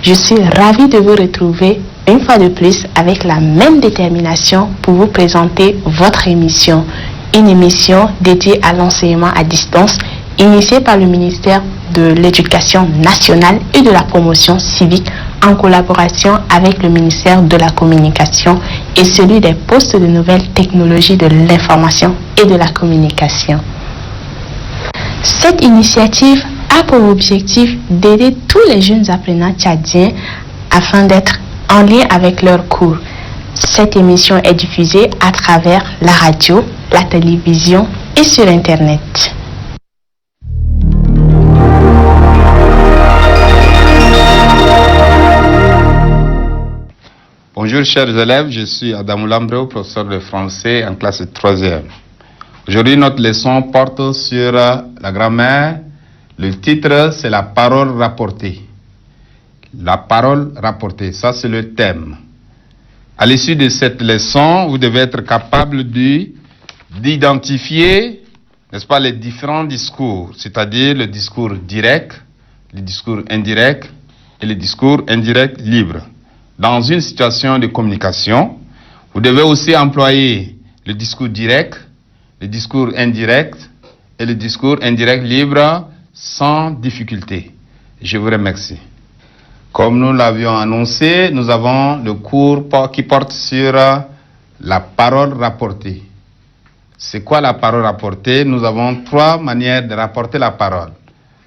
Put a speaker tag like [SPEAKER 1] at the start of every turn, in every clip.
[SPEAKER 1] Je suis ravie de vous retrouver une fois de plus avec la même détermination pour vous présenter votre émission. Une émission dédiée à l'enseignement à distance, initiée par le ministère de l'Éducation nationale et de la promotion civique en collaboration avec le ministère de la Communication et celui des postes de nouvelles technologies de l'information et de la communication. Cette initiative a pour objectif d'aider tous les jeunes apprenants tchadiens afin d'être en lien avec leurs cours. Cette émission est diffusée à travers la radio, la télévision et sur Internet.
[SPEAKER 2] Bonjour chers élèves, je suis Adamou Lambrou, professeur de français en classe 3e. Aujourd'hui, notre leçon porte sur la grammaire. Le titre, c'est la parole rapportée. La parole rapportée, ça c'est le thème. À l'issue de cette leçon, vous devez être capable d'identifier, n'est-ce pas, les différents discours, c'est-à-dire le discours direct, le discours indirect et le discours indirect libre. Dans une situation de communication, vous devez aussi employer le discours direct, le discours indirect et le discours indirect libre sans difficulté. Je vous remercie. Comme nous l'avions annoncé, nous avons le cours qui porte sur la parole rapportée. C'est quoi la parole rapportée? Nous avons trois manières de rapporter la parole.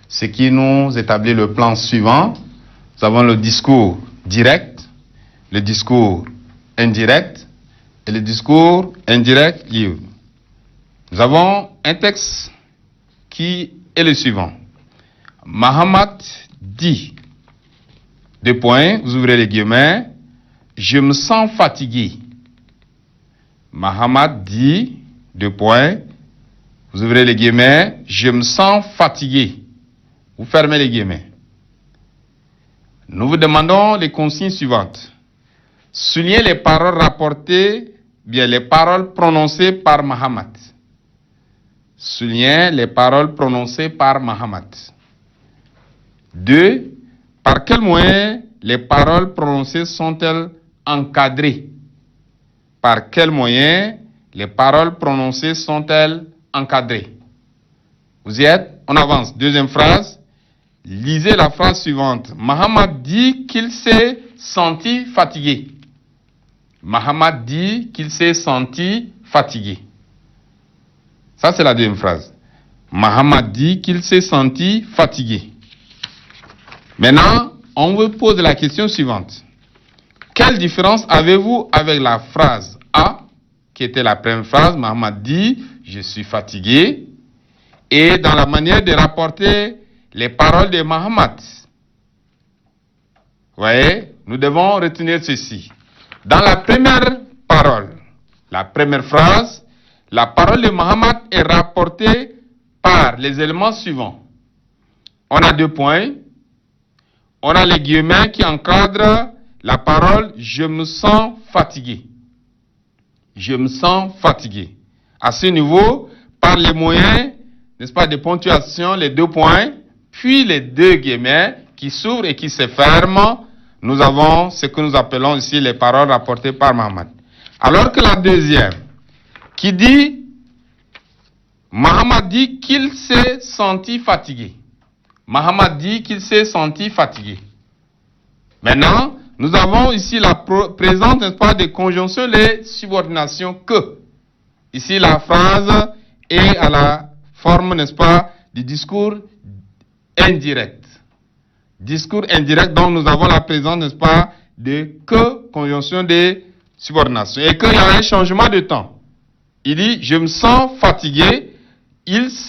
[SPEAKER 2] Ce qui nous établit le plan suivant. Nous avons le discours direct, le discours indirect et le discours indirect libre. Nous avons un texte qui est le suivant. Mahamat dit, deux points, vous ouvrez les guillemets, je me sens fatigué. Mahamat dit, deux points, vous ouvrez les guillemets, je me sens fatigué. Vous fermez les guillemets. Nous vous demandons les consignes suivantes. Soulignez les paroles rapportées, bien les paroles prononcées par Mahamat. Soulignez les paroles prononcées par Mahamat. 2. Par quel moyen les paroles prononcées sont-elles encadrées? Par quel moyen les paroles prononcées sont-elles encadrées? Vous y êtes? On avance. Deuxième phrase. Lisez la phrase suivante. Mahamat dit qu'il s'est senti fatigué. Mahamat dit qu'il s'est senti fatigué. Ça, c'est la deuxième phrase. Mahamat dit qu'il s'est senti fatigué. Maintenant, on vous pose la question suivante. Quelle différence avez-vous avec la phrase A, qui était la première phrase, Mahamat dit, je suis fatigué, et dans la manière de rapporter les paroles de Mahamat? Vous voyez, nous devons retenir ceci. Dans la première parole, la première phrase, la parole de Mahamat est rapportée par les éléments suivants. On a deux points. On a les guillemets qui encadrent la parole « je me sens fatigué ». Je me sens fatigué. À ce niveau, par les moyens, n'est-ce pas, de ponctuation, les deux points, puis les deux guillemets qui s'ouvrent et qui se ferment, nous avons ce que nous appelons ici les paroles rapportées par Mahamat. Alors que la deuxième, qui dit, Mahamat dit qu'il s'est senti fatigué. Mahamat dit qu'il s'est senti fatigué. Maintenant, nous avons ici la présence, n'est-ce pas, des conjonctions, les subordinations que. Ici, la phrase est à la forme, n'est-ce pas, du discours indirect. Discours indirect, donc nous avons la présence, n'est-ce pas, de que, conjonction des subordinations. Et qu'il y a un changement de temps. Il dit, je me sens fatigué,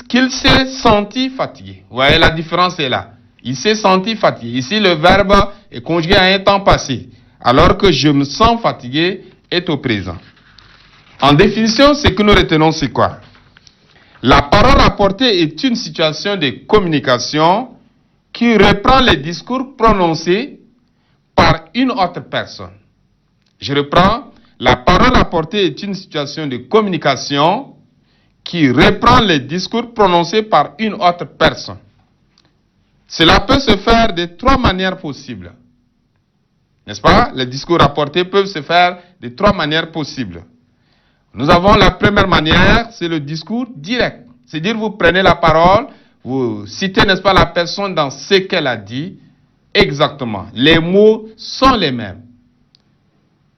[SPEAKER 2] qu'il s'est senti fatigué. Vous voyez, la différence est là. Il s'est senti fatigué. Ici, le verbe est conjugué à un temps passé, alors que je me sens fatigué est au présent. En définition, ce que nous retenons, c'est quoi? La parole rapportée est une situation de communication qui reprend les discours prononcés par une autre personne. Je reprends. La parole rapportée est une situation de communication qui reprend les discours prononcés par une autre personne. Cela peut se faire de trois manières possibles. N'est-ce pas? Les discours rapportés peuvent se faire de 3 manières possibles. Nous avons la première manière, c'est le discours direct. C'est-à-dire, vous prenez la parole, vous citez, n'est-ce pas, la personne dans ce qu'elle a dit exactement. Les mots sont les mêmes.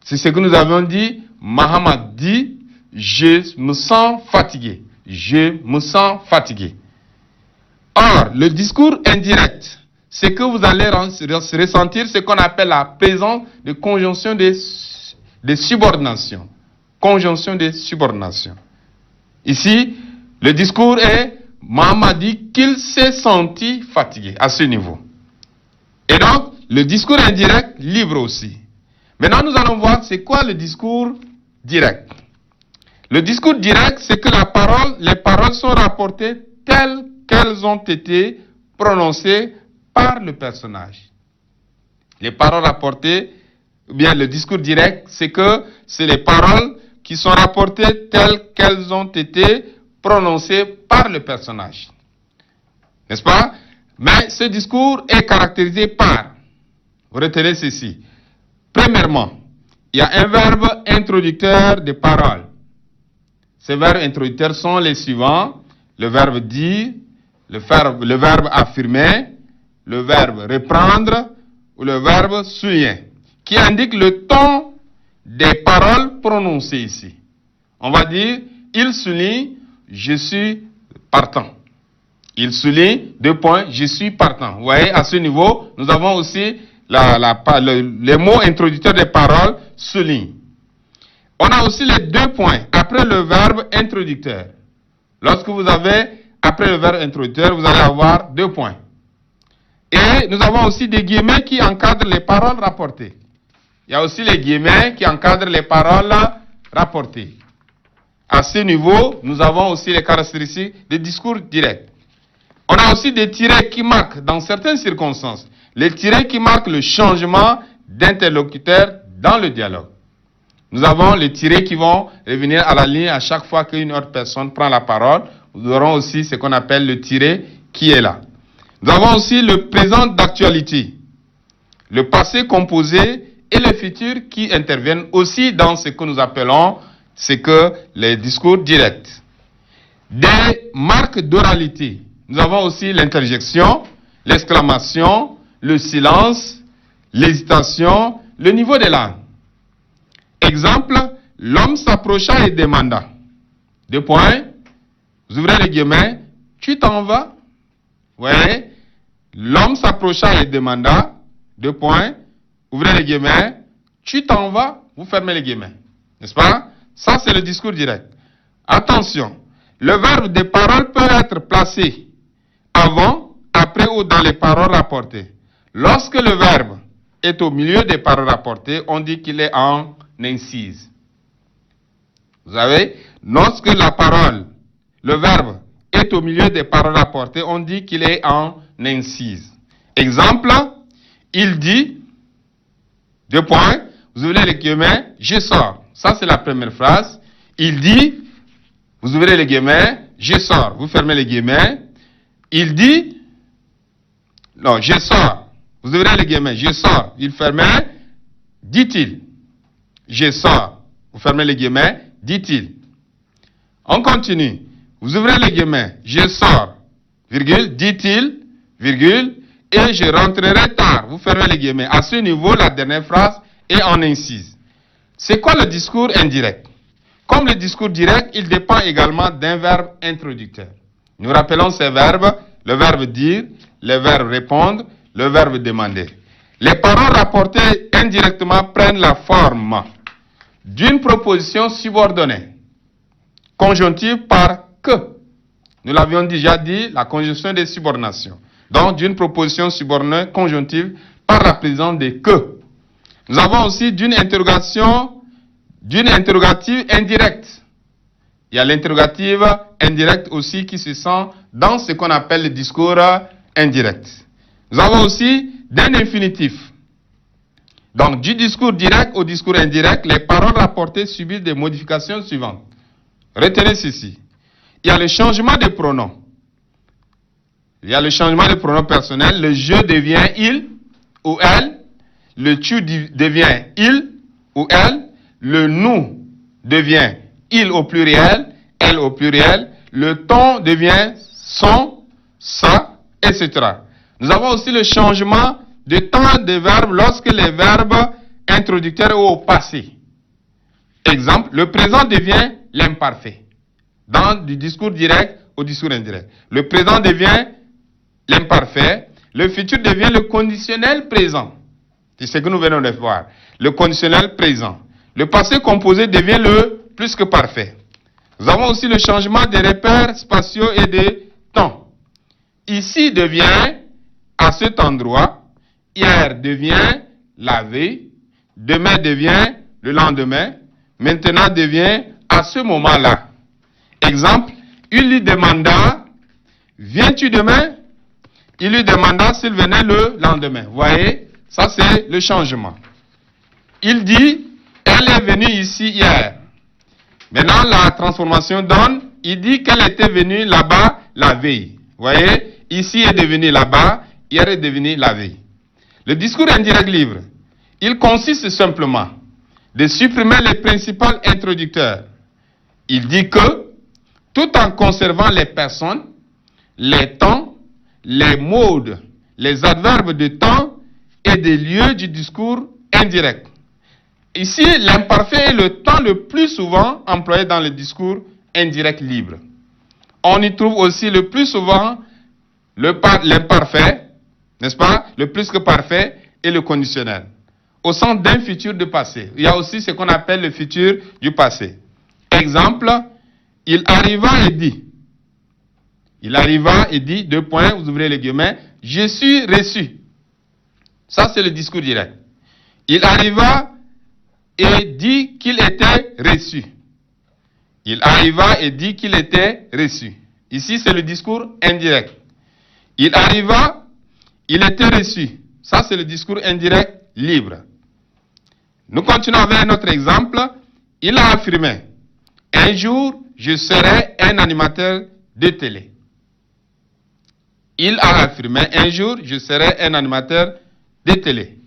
[SPEAKER 2] C'est ce que nous avons dit. Mahamat dit, je me sens fatigué. Je me sens fatigué. Or, le discours indirect, c'est que vous allez ressentir ce qu'on appelle la présence de conjonction de subordination. Conjonction de subordination. Ici, le discours est, Mahamat dit qu'il s'est senti fatigué à ce niveau. Et donc, le discours indirect, libre aussi. Maintenant, nous allons voir c'est quoi le discours direct. Le discours direct, c'est que les paroles sont rapportées telles qu'elles ont été prononcées par le personnage. Les paroles rapportées, ou bien le discours direct, c'est que c'est les paroles qui sont rapportées telles qu'elles ont été prononcées par le personnage. N'est-ce pas? Mais ce discours est caractérisé par, vous retenez ceci. Premièrement, il y a un verbe introducteur de parole. Ces verbes introducteurs sont les suivants. Le verbe dire, le verbe affirmer, le verbe reprendre ou le verbe souligner, qui indique le ton des paroles prononcées ici. On va dire, il souligne, je suis partant. Il souligne, 2 points, je suis partant. Vous voyez, à ce niveau, nous avons aussi les mots introducteurs des paroles soulignent. On a aussi les 2 points après le verbe introducteur. Lorsque vous avez, après le verbe introducteur, vous allez avoir 2 points. Et nous avons aussi des guillemets qui encadrent les paroles rapportées. Il y a aussi les guillemets qui encadrent les paroles rapportées. À ce niveau, nous avons aussi les caractéristiques des discours directs. On a aussi des tirets qui marquent, dans certaines circonstances, les tirets qui marquent le changement d'interlocuteur dans le dialogue. Nous avons les tirets qui vont revenir à la ligne à chaque fois qu'une autre personne prend la parole. Nous aurons aussi ce qu'on appelle le tiret qui est là. Nous avons aussi le présent d'actualité, le passé composé et le futur qui interviennent aussi dans ce que nous appelons les discours directs. Des marques d'oralité. Nous avons aussi l'interjection, l'exclamation, le silence, l'hésitation, le niveau de langue. Exemple, l'homme s'approcha et demanda. 2 points, vous ouvrez les guillemets, tu t'en vas? Vous voyez, l'homme s'approcha et demanda. 2 points, ouvrez les guillemets, tu t'en vas? Vous fermez les guillemets. N'est-ce pas? Ça, c'est le discours direct. Attention, le verbe des paroles peut être placé avant, après ou dans les paroles rapportées. Lorsque le verbe est au milieu des paroles rapportées, on dit qu'il est en incise. Vous savez, lorsque le verbe est au milieu des paroles rapportées, on dit qu'il est en incise. Exemple, il dit, 2 points, vous ouvrez les guillemets, je sors. Ça, c'est la première phrase. Il dit, vous ouvrez les guillemets, je sors. Vous fermez les guillemets. Il dit, non, je sors. Vous ouvrez les guillemets, je sors. Il fermait, dit-il. Je sors. Vous fermez les guillemets, dit-il. On continue. Vous ouvrez les guillemets, je sors, virgule, dit-il, virgule, et je rentrerai tard. Vous fermez les guillemets. À ce niveau, la dernière phrase est en incise. C'est quoi le discours indirect? Comme le discours direct, il dépend également d'un verbe introducteur. Nous rappelons ces verbes, le verbe dire, le verbe répondre, le verbe demander. Les paroles rapportées indirectement prennent la forme d'une proposition subordonnée, conjonctive par que. Nous l'avions déjà dit, la conjonction de subordination. Donc, d'une proposition subordonnée conjonctive par la présence de que. Nous avons aussi d'une interrogative indirecte. Il y a l'interrogative indirecte aussi qui se sent dans ce qu'on appelle le discours indirect. Nous avons aussi d'un infinitif. Donc, du discours direct au discours indirect, les paroles rapportées subissent des modifications suivantes. Retenez ceci. Il y a le changement de pronom. Il y a le changement de pronom personnel. Le je devient il ou elle. le tu devient il ou elle, le nous devient il au pluriel, elle au pluriel, le ton devient son, ça, etc. Nous avons aussi le changement de temps des verbes lorsque les verbes introducteurs ou au passé. Exemple, le présent devient l'imparfait. Dans du discours direct au discours indirect. Le présent devient l'imparfait. Le futur devient le conditionnel présent. C'est ce que nous venons de voir. Le conditionnel présent. Le passé composé devient le plus que parfait. Nous avons aussi le changement des repères spatiaux et des temps. Ici devient à cet endroit. Hier devient la veille. Demain devient le lendemain. Maintenant devient à ce moment-là. Exemple, il lui demanda, viens-tu demain? Il lui demanda s'il venait le lendemain. Vous voyez, ça c'est le changement. Il dit, elle est venue ici hier. Maintenant, la transformation donne, il dit qu'elle était venue là-bas la veille. Vous voyez, ici est devenu là-bas, hier est devenu la veille. Le discours indirect libre, il consiste simplement de supprimer les principaux introducteurs. Il dit que, tout en conservant les personnes, les temps, les modes, les adverbes de temps et des lieux du discours indirect. Ici, l'imparfait est le temps le plus souvent employé dans le discours indirect libre. On y trouve aussi le plus souvent l'imparfait, n'est-ce pas, le plus que parfait et le conditionnel, au sens d'un futur de passé. Il y a aussi ce qu'on appelle le futur du passé. Exemple, il arriva et dit. Il arriva et dit, deux points, vous ouvrez les guillemets, je suis reçu. Ça, c'est le discours direct. Il arriva et dit qu'il était reçu. Il arriva et dit qu'il était reçu. Ici, c'est le discours indirect. Il arriva, il était reçu. Ça, c'est le discours indirect libre. Nous continuons avec notre exemple. Il a affirmé, un jour, je serai un animateur de télé. Il a affirmé, un jour, je serai un animateur de télé.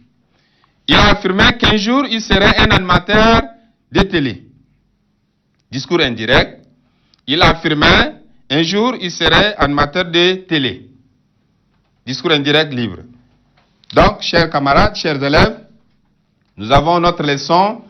[SPEAKER 2] Il a affirmé qu'un jour, il serait un animateur de télé. Discours indirect. Il a affirmé, un jour, il serait animateur de télé. Discours indirect libre. Donc, chers camarades, chers élèves, nous avons notre leçon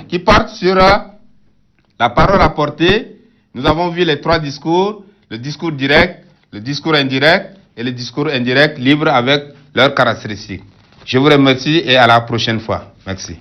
[SPEAKER 2] qui porte sur la parole apportée. Nous avons vu les trois discours, le discours direct, le discours indirect et le discours indirect libre avec leurs caractéristiques. Je vous remercie et à la prochaine fois. Merci.